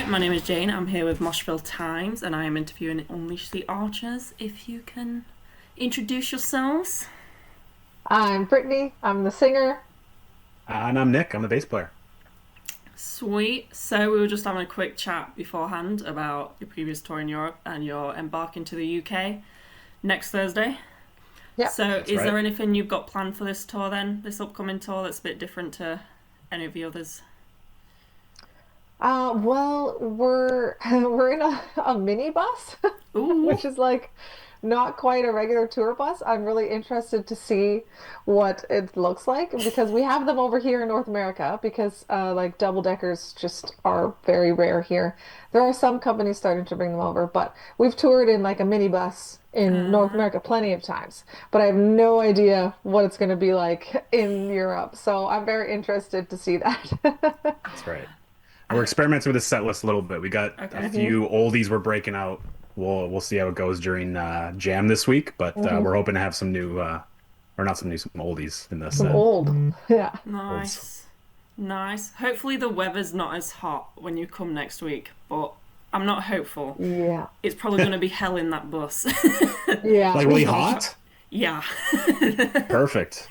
my name is Jayne. I'm here with Moshville Times and I am interviewing Unleash the Archers. If you can introduce yourselves. I'm Brittney. I'm the singer. And I'm Nick. I'm the bass player. Sweet. So we were just having a quick chat beforehand about your previous tour in Europe and you're embarking to the UK next Thursday. Yeah. So That's is right. there anything you've got planned for this tour then, this upcoming tour that's a bit different to any of the others? Well, we're we're in a minibus, Ooh. which is like not quite a regular tour bus. I'm really interested to see what it looks like because we have them over here in North America because like double deckers just are very rare here. There are some companies starting to bring them over, but we've toured in like a minibus in North Uh, America plenty of times. But I have no idea what it's going to be like in Europe. So I'm very interested to see that. That's right. And we're experimenting with the set list a little bit. We got a okay. hmm few oldies we're breaking out. We'll see how it goes during Jam this week, but hmm we're hoping to have some new or not some new, some oldies in the Some set. old. Yeah. Olds. Nice. Nice. Hopefully the weather's not as hot when you come next week, but I'm not hopeful. Yeah. It's probably going to be hell in that bus. Yeah. Like really hot? Yeah. Perfect.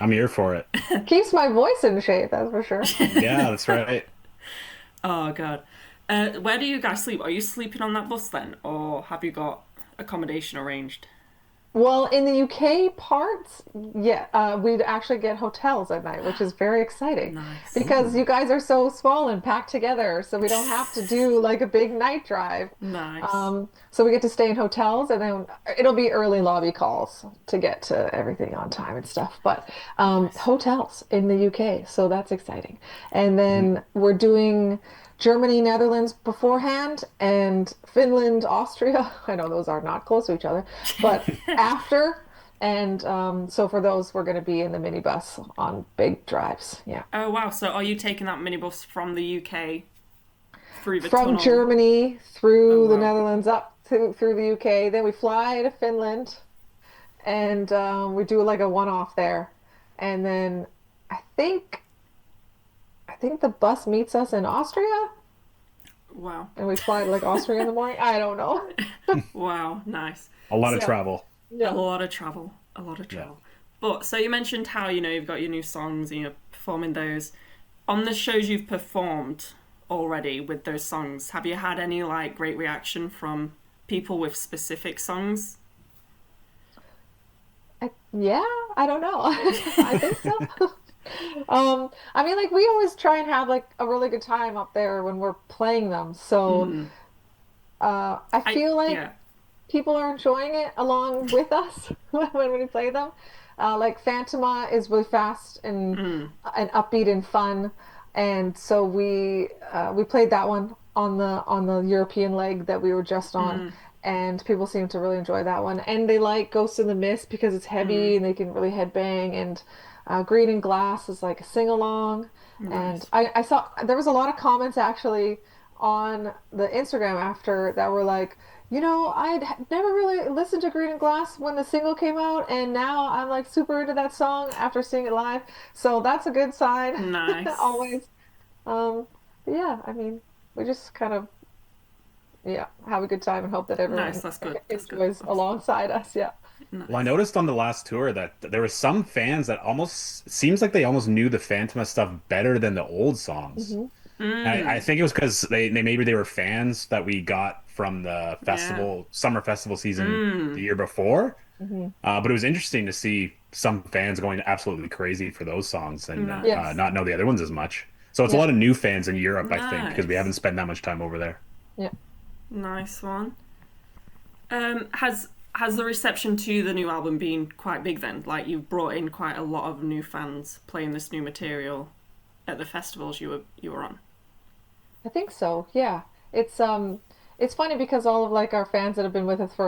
I'm here for it. Keeps my voice in shape, that's for sure. Yeah, that's right. Oh god. Where do you guys sleep? Are you sleeping on that bus then, or have you got accommodation arranged? Well, in the UK parts, yeah, we'd actually get hotels at night, which is very exciting Nice. because Ooh. you guys are so small and packed together, so we don't have to do like a big night drive. Nice. So we get to stay in hotels, and then it'll be early lobby calls to get to everything on time and stuff. But Nice. hotels in the UK, so that's exciting. And Mhm. then we're doing Germany, Netherlands beforehand, and Finland, Austria. I know those are not close to each other, but after. And so for those, we're going to be in the minibus on big drives. Yeah. Oh wow. So are you taking that minibus from the UK through the From tunnel? Germany Oh through the wow. Netherlands up to through the UK. Then we fly to Finland and we do like a one-off there. And then I think I think the bus meets us in Austria Wow. and we fly to like Austria in the morning. I don't know. Wow. Nice. A lot of So travel. a Yeah. lot of travel. A lot of Yeah. travel. But so you mentioned how you've got your new songs and you're performing those on the shows you've performed already with those songs. Have you had any like great reaction from people with specific songs? Yeah, I don't know. I think so. I mean, like we always try and have like a really good time up there when we're playing them. So, Mm. I I feel like yeah. people are enjoying it along with us when we play them. Like Phantoma is really fast Mm. and upbeat and fun, and so we played that one on the European leg that we were just on, Mm. and people seem to really enjoy that one. And they like Ghost in the Mist because it's Mm. heavy and they can really headbang. And Green and Glass is like a sing along. And Nice. I saw there was a lot of comments actually on the Instagram after that were like, never really listened to Green and Glass when the single came out, and now I'm like super into that song after seeing it live. So that's a good sign, Nice. always. But yeah, I mean, we just kind of, yeah, have a good time and hope that Nice. everyone That's good. That's good. enjoys That's alongside us. Yeah. Well, I nice. noticed on the last tour that there were some fans that almost seems like they almost knew the Phantom stuff better than the old songs. hmm I Mm. think it was because they maybe they were fans that we got from the Yeah. summer festival season the Mm. year before. hmm But it was interesting to see some fans going absolutely crazy for those songs and Nice. Yes. not know the other ones as much. So it's a Yeah. lot of new fans in Europe, I think, because we haven't Nice. spent that much time over there. Yeah. Nice one. Has the reception to the new album been quite big then? Like you've brought in quite a lot of new fans playing this new material at the festivals you were on. I think so. Yeah. It's funny because all of like our fans that have been with us for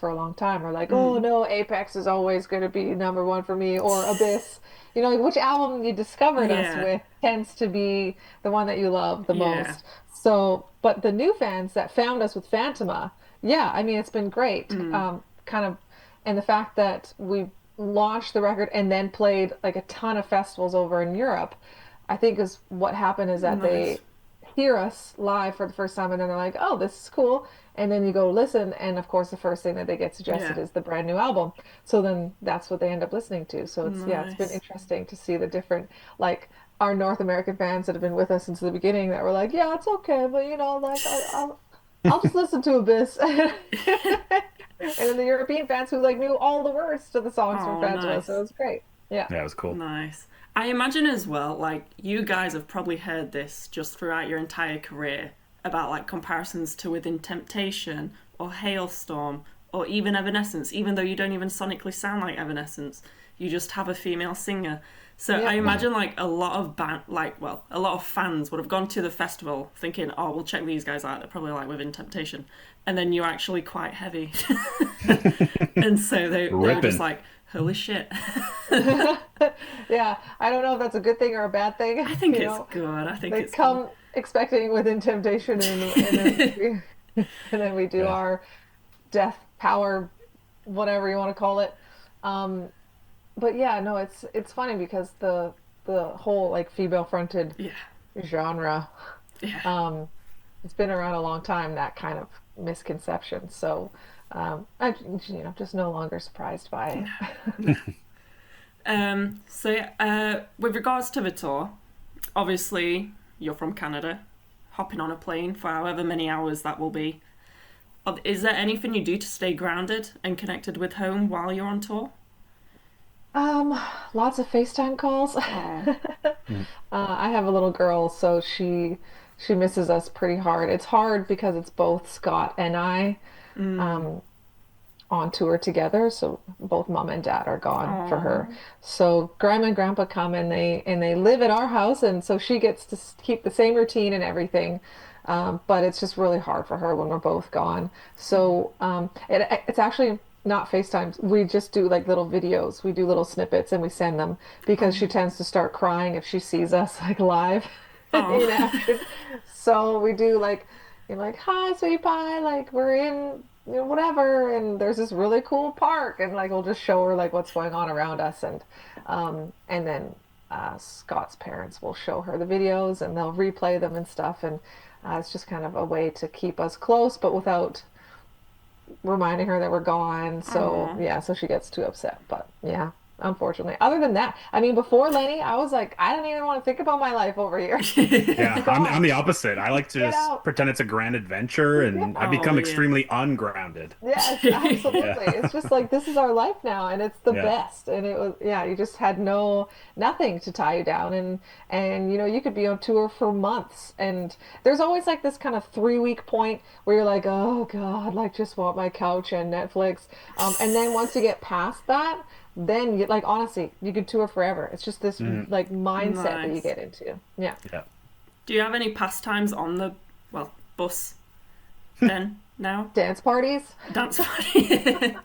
a long time are like, "Oh Mm. no, Apex is always going to be number one for me," or Abyss. Like which album you discovered us Yeah. with tends to be the one that you love the Yeah. most. So, but the new fans that found us with Phantoma, yeah, I mean it's been great. Mm. Kind of and the fact that we launched the record and then played like a ton of festivals over in Europe, I think is what happened is that Nice. hear us live for the first time and then they're like, oh, this is cool. And then you go listen, and of course, the first thing that they get suggested Yeah. is the brand new album. So then that's what they end up listening to. So it's, yeah, it's been Nice. interesting to see the different, like, our North American fans that have been with us since the beginning that were like, yeah, it's okay, but you know, like, I'll just listen to this. And then the European fans who like knew all the words to the songs from Oh, Francois, so it nice. was great. Yeah. Yeah, it was cool. Nice. I imagine as well, like, you guys have probably heard this just throughout your entire career about, like, comparisons to Within Temptation or Hailstorm or even Evanescence, even though you don't even sonically sound like Evanescence. You just have a female singer. So I Yeah. imagine, like, a lot of a lot of fans would have gone to the festival thinking, oh, we'll check these guys out. They're probably like Within Temptation. And then you're actually quite heavy. And so they were just Ripping. like, holy shit. Yeah. I don't know if that's a good thing or a bad thing. I think You it's know, good. I think they it's good. come expecting Within Temptation and then and then we do Yeah. our death power, whatever you want to call it. Um, but yeah, no, it's funny because the whole like female fronted Yeah. genre, Yeah. um, it's been around a long time, that kind of misconception. So I'm, you know, just no longer surprised by it. With regards to the tour, obviously you're from Canada, hopping on a plane for however many hours that will be. Is there anything you do to stay grounded and connected with home while you're on tour? Um, Lots of FaceTime calls. Oh, I have a little girl, so she misses us pretty hard. It's hard because it's both Scott and I um, on tour together, so both mom and dad are gone for her. oh, So grandma and grandpa come and they live at our house, and so she gets to keep the same routine and everything. But it's just really hard for her when we're both gone. So it's actually not FaceTime. We just do like little videos. We do little snippets and we send them because she tends to start crying if she sees us like live in oh, action. So we do like, you know, like, hi, sweetie pie, like we're in, you know, whatever, and there's this really cool park, and like we'll just show her like what's going on around us, and then Scott's parents will show her the videos and they'll replay them and stuff, and it's just kind of a way to keep us close, but without reminding her that we're gone. So oh. yeah, so she gets too upset. But yeah, unfortunately. Other than that, I mean, before Lenny, I was like, I don't even want to think about my life over here. Yeah, I'm Gone. the opposite. I like to Get just out. pretend it's a grand adventure, and I Oh, become yeah. extremely ungrounded. Yes, Yeah, absolutely. It's just like this is our life now, and it's the yeah, best. And it was, yeah, you just had nothing to tie you down, and you know you could be on tour for months, and there's always like this kind of 3 week point where you're like, oh God, like just want my couch and Netflix. And then once you get past that, then you like honestly, you could tour forever. It's just this mm, like mindset that you Nice. get into. Yeah. yeah. Do you have any pastimes on the, well, bus then, now? Dance parties Dance party?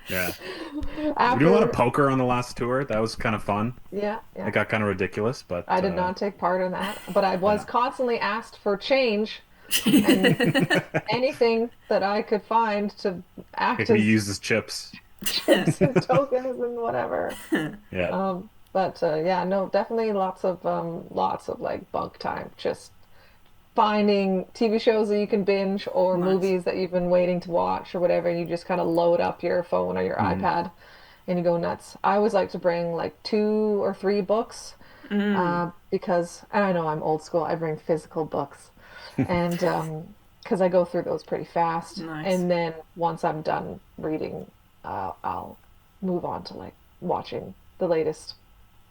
Yeah. We do a lot of after, poker on the last tour. That was kind of fun. yeah, yeah. It got kind of ridiculous, but I did not take part in that, but I was yeah. constantly asked for change and anything that I could find to It act can be as used as chips. chips and tokens and whatever. Yeah. But yeah, no, definitely lots of like bunk time. Just finding TV shows that you can binge or Nice. movies that you've been waiting to watch or whatever, and you just kind of load up your phone or your Mhm. iPad and you go nuts. I always like to bring like 2 or 3 books because, and I know I'm old school, I bring physical books and because I go through those pretty fast. Nice. And then once I'm done reading, I'll move on to like watching the latest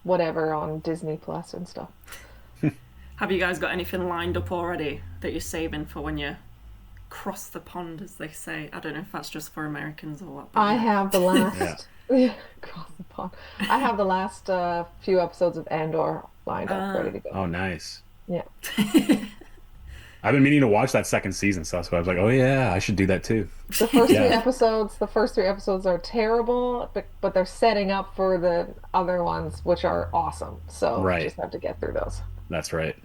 whatever on Disney Plus and stuff. Have you guys got anything lined up already that you're saving for when you cross the pond, as they say? I don't know if that's just for Americans or what, but I yeah. have the Yeah. last cross the pond. I have the last few episodes of Andor lined up, ready to go. Oh, nice. Yeah. I've been meaning to watch that second season, so that's why I was like, oh yeah, I should do that too. Yeah. The first 3 episodes are terrible, but they're setting up for the other ones, which are awesome. So Right. just have to get through those. That's right.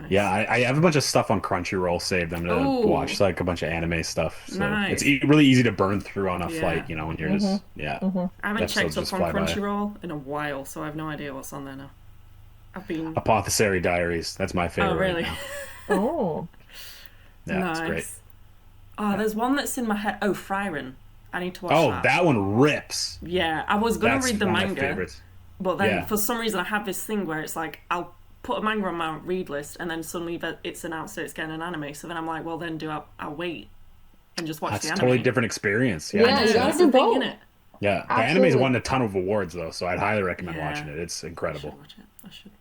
Yeah, Nice. I have a bunch of stuff on Crunchyroll saved. I'm gonna Oh, watch like a bunch of anime stuff. So it's nice. really easy to burn through on a Yeah. flight, when you're just, yeah, I haven't episodes checked up just on fly by. Crunchyroll in a while, so I have no idea what's on there now. I've been. Apothecary Diaries. That's my Oh, favorite right really? now. Oh, Yeah, it's great. Nice. Oh, Yeah. there's one that's in my head. Oh, Frieren. I need to watch Oh, that. that one rips. Yeah, I was gonna That's read the one of my manga, favorites. but then Yeah. for some reason I have this thing where it's like I'll put a manga on my read list, and then suddenly it's announced that it's getting an anime. So then I'm like, well, then I'll wait and just watch the That's a totally anime. different experience. Yeah, I it yeah, know you makes gotta that's sense. the do thing, both. innit? Yeah, the anime's Absolutely. won a ton of awards though, so I'd highly recommend watching Yeah, it. It's I should incredible. watch it. I should.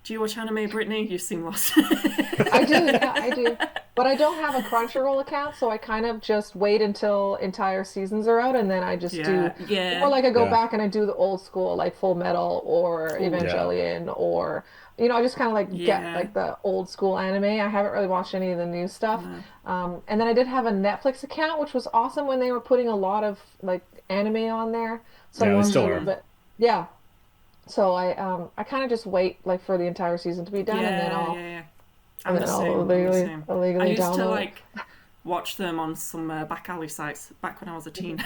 Do you watch anime, Brittany? You seem lost. I do, yeah, I do. But I don't have a Crunchyroll account, so I kind of just wait until entire seasons are out and then I just do, Yeah, or yeah. like I go Yeah, back and I do the old school, like Full Metal or Oh, yeah, Evangelion, or, I just kind of like get yeah. like the old school anime. I haven't really watched any of the new stuff. No, And then I did have a Netflix account, which was awesome when they were putting a lot of like anime on there. So I yeah. They watched a still little are. bit. Yeah. So I kind of just wait like for the entire season to be done yeah, yeah, yeah. and I'm the then I'll same. I'm the illegally same. I illegally used to download it. like watch them on some back alley sites back when I was a teen,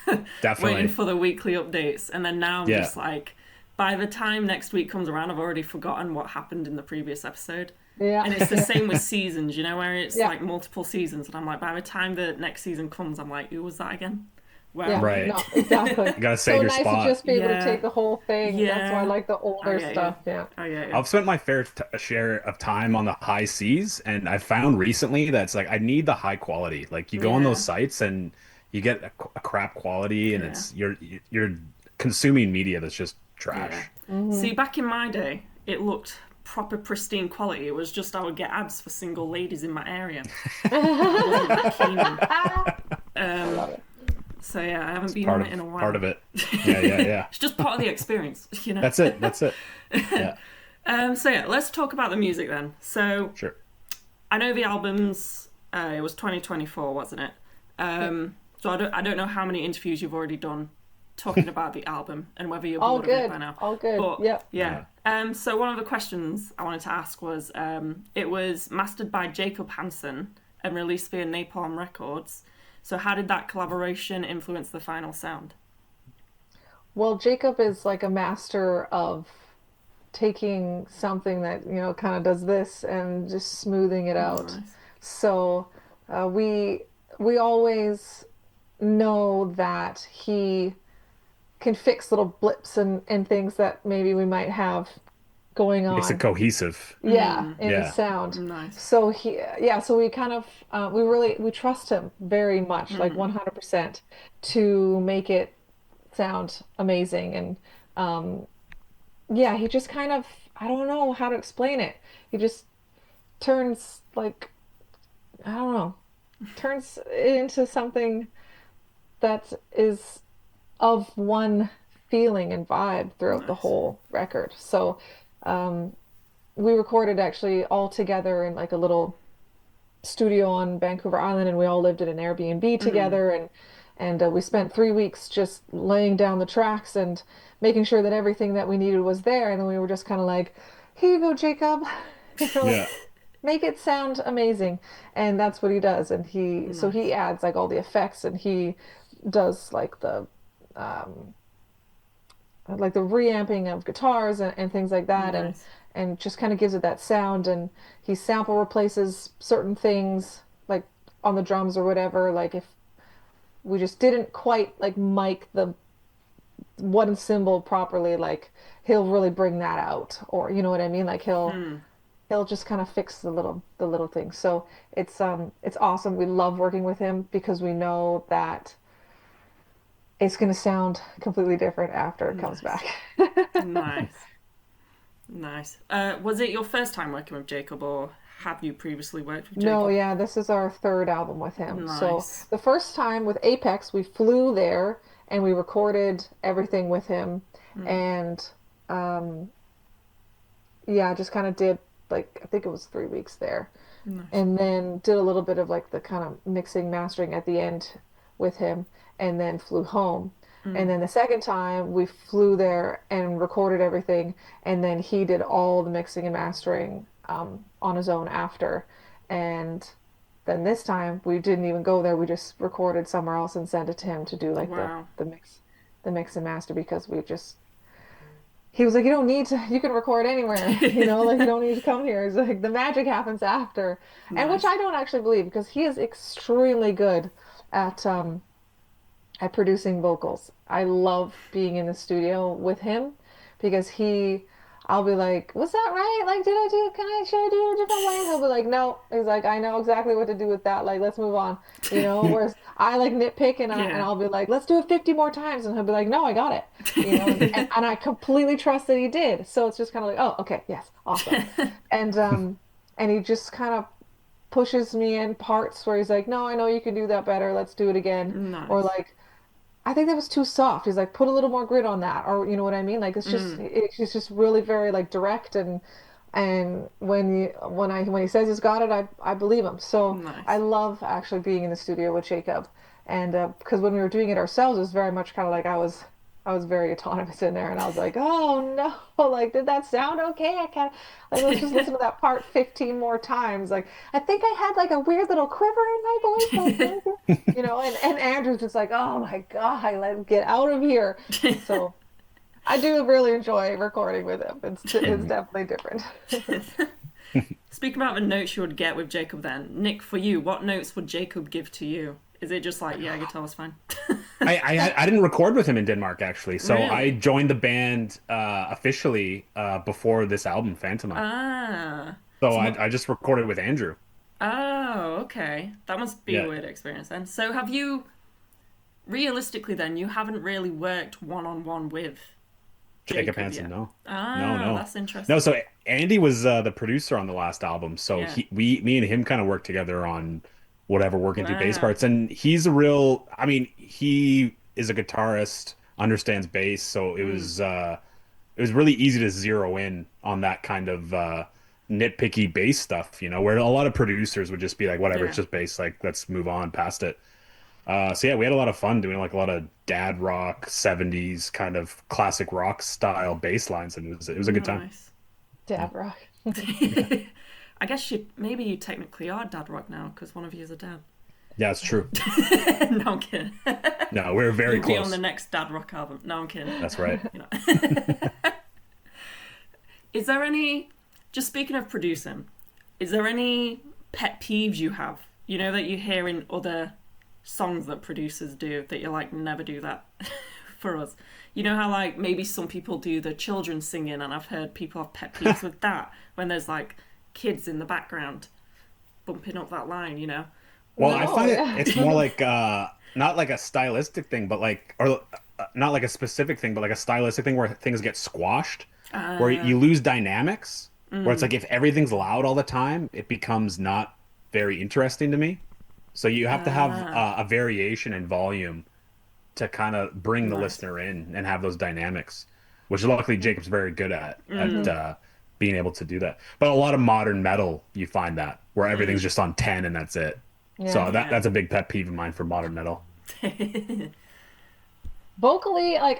waiting Definitely. for the weekly updates. And then now I'm Yeah, just like, by the time next week comes around, I've already forgotten what happened in the previous episode. Yeah. And it's the Yeah. same with seasons, where it's Yeah. like multiple seasons. And I'm like, by the time the next season comes, I'm like, who was that again? Where Yeah. am I? right. No, exactly. You gotta save So your nice to spot. just be able to Yeah, take the whole thing. That's why I yeah. like the I older get you. stuff. Yeah. I get you. I've spent my share of time on the high seas, and I found recently that it's like I need the high quality. Like you go on those Yeah, sites and you get a crap quality, and yeah. you're consuming media that's just Yeah. trash. Hmm. See, back in my day, it looked proper pristine quality. It was just I would get ads for single ladies in my area that I wasn't that keen on. I Um, love it. so yeah, I haven't It's been on it in a part while. of it. Yeah, yeah, yeah. It's just part of the experience, That's it. That's it. Yeah, So yeah, let's talk about the music then. So sure. I know the albums. It was 2024, wasn't it? Yep. So I don't know how many interviews you've already done talking about the album and whether you're All bored of it by good. now. All good. But Yep. yeah. Yeah. So one of the questions I wanted to ask was, it was mastered by Jacob Hansen and released via Napalm Records. So how did that collaboration influence the final sound? Well, Jacob is like a master of taking something that, kind of does this and just smoothing it out. Nice. So we always know that he can fix little blips and things that maybe we might have going Makes it on. cohesive. Yeah, in the Yeah. sound. Nice. So so we kind of we trust him very much, like 100%, to make it sound amazing. And yeah, he just kind of, I don't know how to explain it. He just turns like, I don't know, turns it into something that is of one feeling and vibe throughout the Nice. whole record. So um, we recorded actually all together in like a little studio on Vancouver Island, and we all lived in an Airbnb together, and we spent 3 weeks just laying down the tracks and making sure that everything that we needed was there. And then we were just kind of like, "Here you go, Jacob." Like, Yeah. make it sound amazing. And that's what he does. And he Nice. adds like all the effects, and he does um like the reamping of guitars and things like that, Nice. and just kind of gives it that sound. And he sample replaces certain things like on the drums or whatever, like if we just didn't quite like mic the one cymbal properly, like he'll really bring that out, or you know what I mean, like he'll just kind of fix the little things. So it's awesome. We love working with him because we know that it's going to sound completely different after it comes Nice. back. Nice. Nice. Was it your first time working with Jacob, or have you previously worked with No, Jacob? yeah, this is our third album with him. So Nice. the first time with Apex, we flew there and we recorded everything with him, and um, yeah, just kind of did like I think it was 3 weeks there, Nice. and then did a little bit of like the kind of mixing mastering at the end with him, and then flew home. And then the second time we flew there and recorded everything, and then he did all the mixing and mastering on his own after. And then this time we didn't even go there. We just recorded somewhere else and sent it to him to do like the Wow. the mix, the mix and master, because he was like, you don't need to, you can record anywhere, like you don't need to come here. He's like, the magic happens after. And which Nice. I don't actually believe because he is extremely good at producing vocals. I love being in the studio with him because I'll be like, was that right? Like, should I do it a different way? And he'll be like, no. He's like, I know exactly what to do with that. Like, let's move on. Whereas I like nitpick and Yeah. I'll be like, let's do it 50 more times. And he'll be like, no, I got it. And I completely trust that he did. So it's just kind of like, oh, okay, yes, awesome. And he just kind of pushes me in parts where he's like, no, I know you can do that better. Let's do it again. Or Nice. like, I think that was too soft. He's like, put a little more grit on that, or you know what I mean? Like it's just really very like direct and when he says he's got it, I believe him. So I Nice. love actually being in the studio with Jacob, and because when we were doing it ourselves, it was very much kind of like I was very autonomous in there, and I was like, oh no, like did that sound okay? I can't like let's just listen to that part 15 more times. Like I think I had like a weird little quiver in my voice, like and Andrew's just like, oh my God, let get out of here. So I do really enjoy recording with him. It's definitely different. Speaking about the notes you would get with Jacob, then Nick, for you, what notes would Jacob give to you? Is it just like, yeah, guitar was fine? I didn't record with him in Denmark actually, so I Really? joined the band officially before this album, Phantoma. Ah. So So, I just recorded with Andrew. oh, okay. That must be a Yeah, weird experience then. So have you, realistically then, you haven't really worked one on one with Jacob Jacob Hansen, yet? no, no, Ah, no, that's no. interesting. So Andy was the producer on the last album, so Yeah. me and him kind of worked together on whatever working through bass Wow. parts, and he's a real. I mean, he is a guitarist, understands bass, so Mm, it was really easy to zero in on that kind of nitpicky bass stuff, where a lot of producers would just be like, whatever, it's yeah. just bass, like let's move on past it. So yeah, we had a lot of fun doing like a lot of dad rock, 70s kind of classic rock style bass lines, and it was a good time. Nice. Yeah. Dad rock. I guess maybe you technically are dad rock now because one of you is a dad. Yeah, it's true. No, I'm kidding. No, we're very You'll be on the close. next dad rock album. No, I'm kidding. That's right. You know. Is there any, just speaking of producing, is there any pet peeves you have? That you hear in other songs that producers do that you're like, never do that for us. You know how like maybe some people do the children singing, and I've heard people have pet peeves with that when there's like kids in the background bumping up that line. Well, I No, find yeah. it's more like not like a stylistic thing, but like or not like a specific thing, but like a stylistic thing where things get squashed, where Uh, you lose dynamics, where it's mm, like if everything's loud all the time, it becomes not very interesting to me. So you have to have uh, a variation in volume to kind of bring the nice. listener in and have those dynamics, which luckily Jacob's very good at Mm, being able to do that. But a lot of modern metal, you find that where everything's mm, just on 10 and that's it. So Yeah. that's yeah. a big pet peeve of mine for modern metal. Vocally, like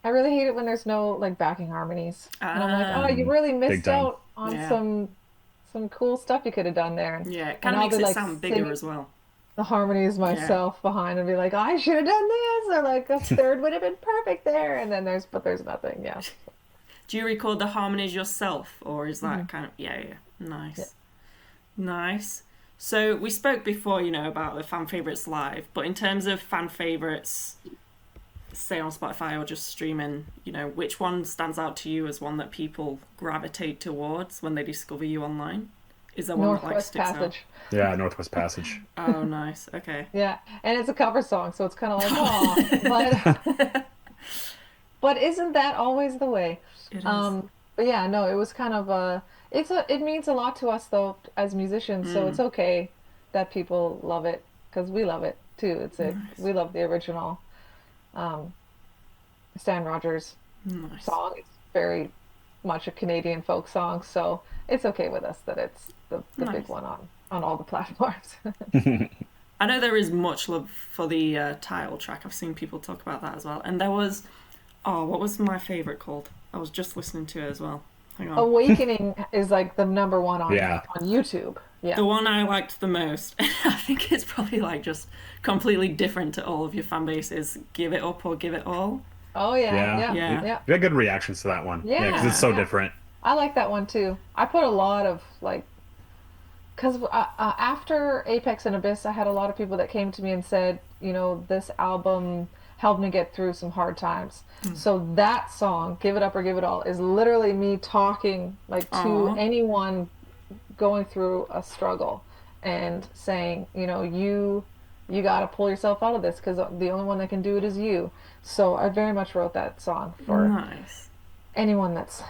I really hate it when there's no like backing harmonies. And I'm like, oh, Ah, you Mm, really big missed time. out on yeah. some cool stuff you could have done there. Yeah, it kind And of I'll makes be it like sound bigger singing as well. the harmonies Yeah. myself behind and be like, I should have done this, or like a third would have been perfect there. And then there's nothing. Yeah. Do you record the harmonies yourself, or is Hmm. that kind of yeah, yeah, Yeah. nice, nice. So we spoke before, about the fan favorites live, but in terms of fan favorites, say on Spotify or just streaming, which one stands out to you as one that people gravitate towards when they discover you online? Is there one that like Northwest sticks out? Passage. Yeah, Northwest Passage. Oh, nice. Okay. Yeah. And it's a cover song, so it's kind of like, oh, but isn't that always the way? It is. But yeah, no, it was kind of it means a lot to us though as musicians, so it's Mm, okay that people love it because we love it too. nice, We love the original um Stan Rogers nice, song. It's very much a Canadian folk song, so it's okay with us that it's the big nice. one on all the platforms. I know there is much love for the title track. I've seen people talk about that as well. And there was, oh, what was my favorite called? I was just listening to it as well. Hang on. Awakening is like the number one Yeah. on YouTube. Yeah. The one I liked the most, I think it's probably like just completely different to all of your fan bases. Give it up or give it all. Oh yeah, Yeah, yeah, Yeah. yeah, we had good reactions to that one. Yeah, because it's yeah, so yeah. different. I like that one too. I put a lot of like, because after Apex and Abyss, I had a lot of people that came to me and said, this album helped me get through some hard times. So that song, Give It Up or Give It All, is literally me talking like to Aw. anyone going through a struggle and saying, you got to pull yourself out of this because the only one that can do it is you. So I very much wrote that song for Nice. anyone that's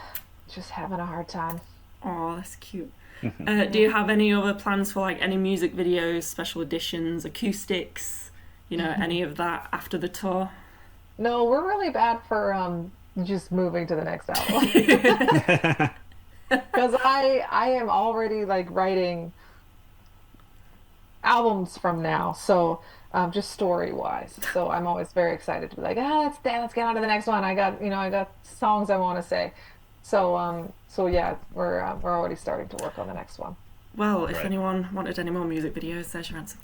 just having a hard time. Oh, that's cute. Do you have any other plans for like any music videos, special editions, acoustics, any of that after the tour? No, we're really bad for just moving to the next album. Because I am already like writing albums from now, so just story wise. So I'm always very excited to be like, let's get on to the next one. I got songs I want to say. So yeah, we're already starting to work on the next one. Well, if Right. anyone wanted any more music videos, there's your answer.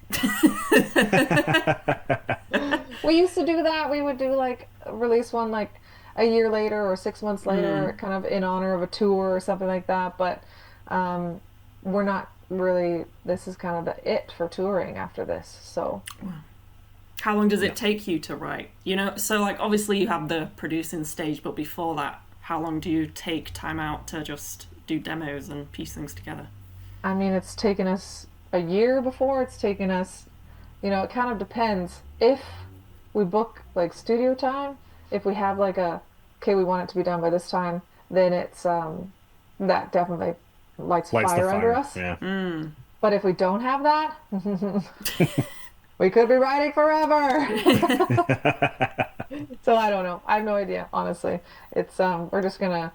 We used to do that. We would do like release one like a year later or 6 months later, kind of in honor of a tour or something like that. But um, we're not really. This is kind of the it for touring after this. So How long does Yeah. it take you to write? So like obviously you have the producing stage, but before that, how long do you take time out to just do demos and piece things together? I mean, it's taken us a year before. It's taken us, it kind of depends. If we book like studio time, if we have like okay, we want it to be done by this time, then it's that definitely lights Lights the fire under fire. us. Yeah. But if we don't have that, we could be writing forever. So I don't know. I have no idea, honestly. It's we're just gonna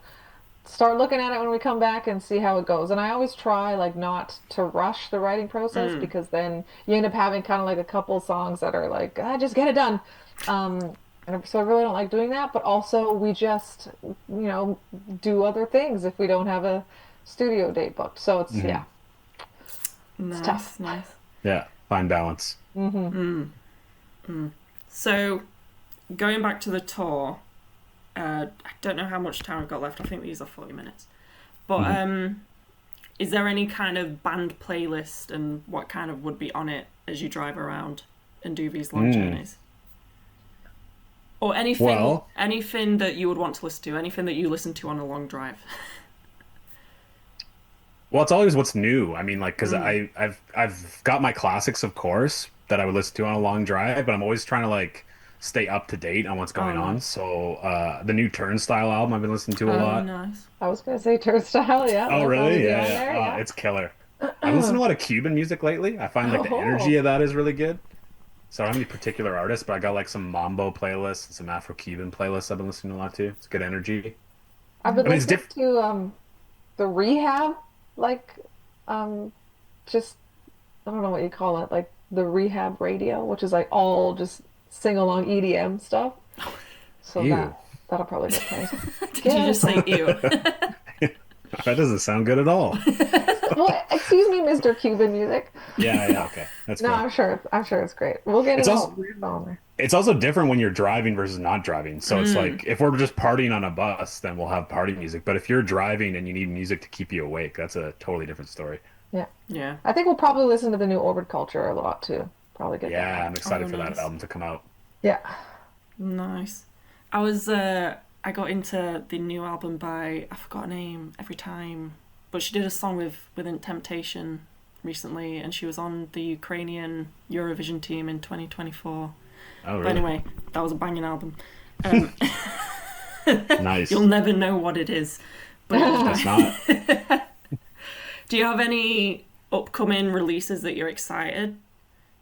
start looking at it when we come back and see how it goes. And I always try like not to rush the writing process because then you end up having kind of like a couple songs that are like, just get it done. And so I really don't like doing that. But also we just, do other things if we don't have a studio date booked. So it's yeah, it's tough. Nice. Yeah. Fine balance. So, going back to the tour, I don't know how much time I've got left. I think these are 40 minutes. But is there any kind of band playlist and what kind of would be on it as you drive around and do these long journeys? Or anything that you would want to listen to, anything that you listen to on a long drive? Well, it's always what's new. I mean, like, because I've got my classics, of course, that I would listen to on a long drive, but I'm always trying to like stay up to date on what's going on. Nice. So the new Turnstile album I've been listening to a lot. Nice. I was gonna say Turnstile, yeah. Oh, That's really? already Yeah, on yeah. there, yeah. It's killer. I've listened to a lot of Cuban music lately. I find like the Oh. energy of that is really good. So I don't have any particular artists, but I got like some mambo playlists and some Afro-Cuban playlists I've been listening to a lot too. It's good energy. I've been I mean, it's listening to the Rehab, like just I don't know what you call it, like the Rehab radio, which is like all just sing along EDM stuff. So Ew. that'll probably get played. Did you just say ew? That doesn't sound good at all. Well, excuse me, Mr. Cuban music. Yeah, okay. That's No, fair. I'm sure it's great. We'll get It's it also all on there. it's also different when you're driving versus not driving. So it's like if we're just partying on a bus, then we'll have party music. But if you're driving and you need music to keep you awake, that's a totally different story. Yeah. Yeah. I think we'll probably listen to the new Orbit Culture a lot too. Probably get Yeah, that. I'm excited for nice. that album to come out. Yeah. Nice. I got into the new album by, I forgot her name every time, but she did a song with Temptation recently, and she was on the Ukrainian Eurovision team in 2024. Oh, really? But anyway, that was a banging album. Nice. You'll never know what it is. But That's not. do you have any upcoming releases that you're excited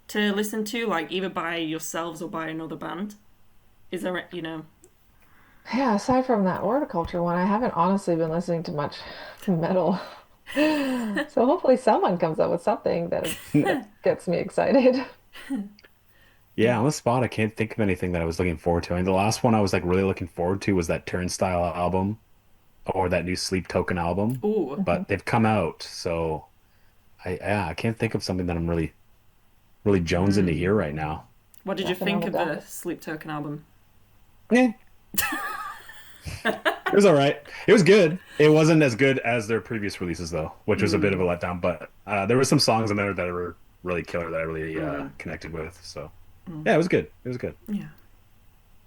to listen to, like either by yourselves or by another band? Is there, Yeah, aside from that horticulture one, I haven't honestly been listening to much metal. So hopefully someone comes up with something that gets me excited. Yeah, on the spot, I can't think of anything that I was looking forward to. And the last one I was like really looking forward to was that Turnstile album or that new Sleep Token album. ooh, But they've come out, so I can't think of something that I'm really jonesing to hear right now. what did you Nothing on think the of the docket. Sleep Token album? Yeah, It was all right. It was good. It wasn't as good as their previous releases though, which was a bit of a letdown. But there were some songs in there that were really killer that I really connected with. So yeah, it was good. It was good. Yeah.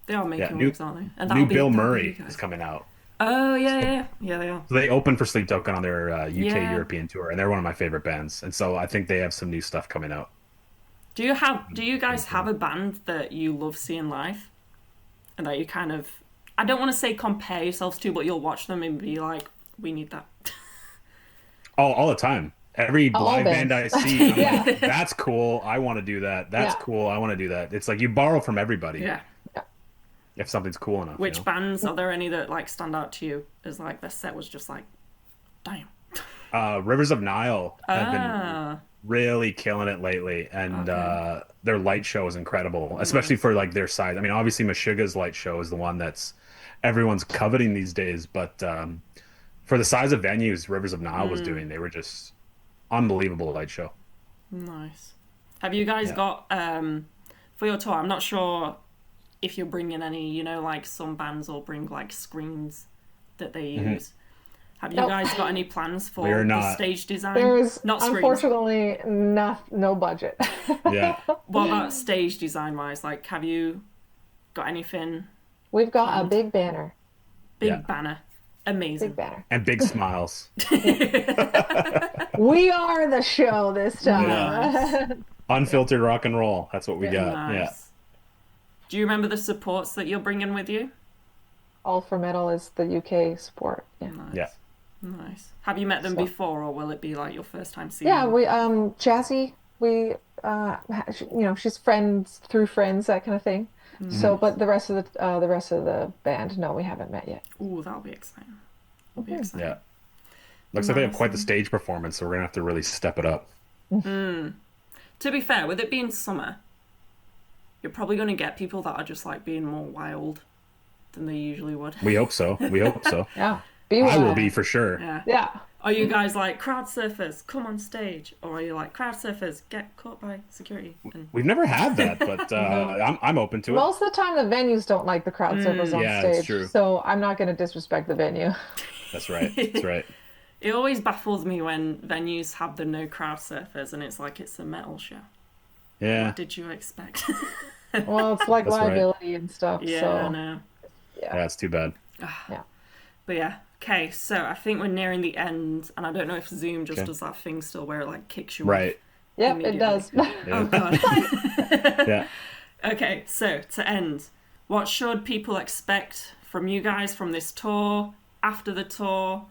They are making new- moves, aren't they? And New Bill that'll be Murray you guys. is coming out. Oh, yeah, they are. So they opened for Sleep Token on their UK Yeah. European tour, and they're one of my favorite bands. And so I think they have some new stuff coming out. Do you guys have a band that you love seeing live? And that you kind of, I don't want to say compare yourselves to, but you'll watch them and be like, we need that. All the time. Every All live band I see, I'm Yeah. like, that's cool. I want to do that. That's Yeah. cool. I want to do that. It's like you borrow from everybody Yeah. if something's cool enough. Which you know? bands are there any that like stand out to you as like their set was just like, damn. Rivers of Nile have been Ah, really killing it lately, and Okay. their light show is incredible, especially for like their size. I mean, obviously Meshuggah's light show is the one that's everyone's coveting these days, but for the size of venues Rivers of Nile was doing, they were just unbelievable light show. nice. Have you guys Yeah. got for your tour? I'm not sure if you're bringing any. You know, like some bands will bring like screens that they use. Have you Nope. guys got any plans for We're the not. stage design? There is not screens. unfortunately no budget. Yeah. What about stage design wise? Like, have you got anything? We've got a big banner. Big Yeah. banner, amazing. Big banner. And big smiles. We are the show this time. Nice. Unfiltered rock and roll. That's what we got. Nice. Yeah. Do you remember the supports that you're bringing with you? All for Metal is the UK support. Yeah. Nice. Yeah. Nice. Have you met them So- before, or will it be like your first time seeing Yeah, them? we Jazzy, we she's friends through friends, that kind of thing. So, but the rest of the band, no, we haven't met yet. Ooh, that'll be exciting. That'll be exciting. Yeah. Looks like they have Nice. quite the stage performance, so we're gonna have to really step it up. To be fair, with it being summer, you're probably going to get people that are just like being more wild than they usually would. We hope so. We hope so. Yeah, be I will wild. be for sure. Yeah. Yeah, Are you guys like crowd surfers, come on stage, or are you like crowd surfers, get caught by security? And... We've never had that, but I'm open to it. most of the time the venues don't like the crowd surfers on Yeah, stage, it's true. so I'm not going to disrespect the venue. That's right. That's right. It always baffles me when venues have the no crowd surfers, and it's like it's a metal show. Yeah. What did you expect? Well, it's like That's right. liability and stuff. Yeah, so I know. Yeah, it's too bad. But yeah, okay, so I think we're nearing the end, and I don't know if Zoom just Okay. does that thing still where it like kicks you Right. Yep, it does. off. Oh god. Yeah. Okay, so to end, what should people expect from you guys from this tour, after the tour?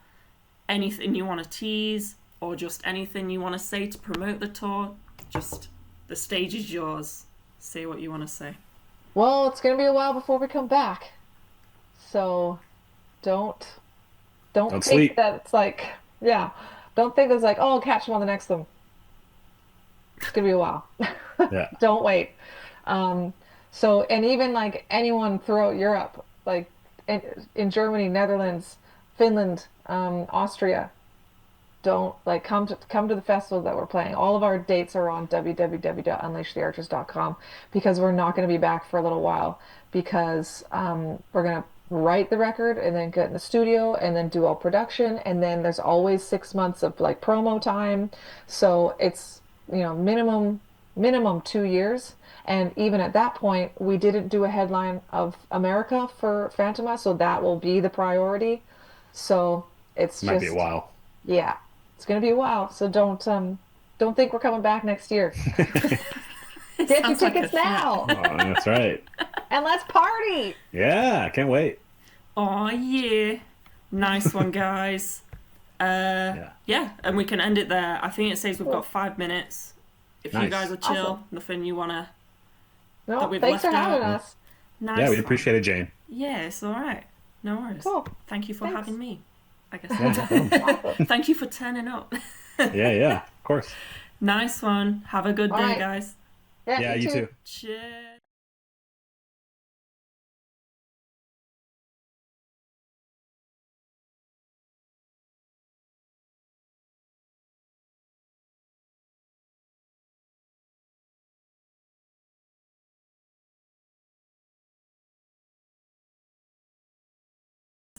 Anything you want to tease, or just anything you want to say to promote the tour? Just the stage is yours. Say what you want to say. Well, it's going to be a while before we come back, so don't think sleep. that it's like, yeah, don't think it's like, oh, I'll catch them on the next one. It's going to be a while. Yeah. Don't wait. So, and even like anyone throughout Europe, like in Germany, Netherlands, Finland, Austria, don't like come to the festival that we're playing. All of our dates are on www.unleashthearchers.com because we're not going to be back for a little while because we're going to write the record and then get in the studio and then do all production, and then there's always 6 months of like promo time. So it's, minimum 2 years. And even at that point, we didn't do a headline of America for Phantoma, so that will be the priority. So it's Might just be a while. yeah, it's gonna be a while. So don't think we're coming back next year. Get your Sounds like tickets a threat. now Oh, that's right. and let's party. Yeah, I can't wait. Oh yeah, nice one, guys. Yeah, and we can end it there. I think it says we've got 5 minutes. If you Nice. guys are chill, Awesome. nothing you wanna. No, That we've thanks for left having out. us. Nice Yeah, we one. appreciate it, Jane. Yeah, it's all right. No worries. Cool. Thank you for Thanks. having me. I guess. Yeah, no problem. Awesome. Thank you for turning up. Yeah, of course. Nice one. Have a good All day, right. guys. Yeah, you too. Cheers.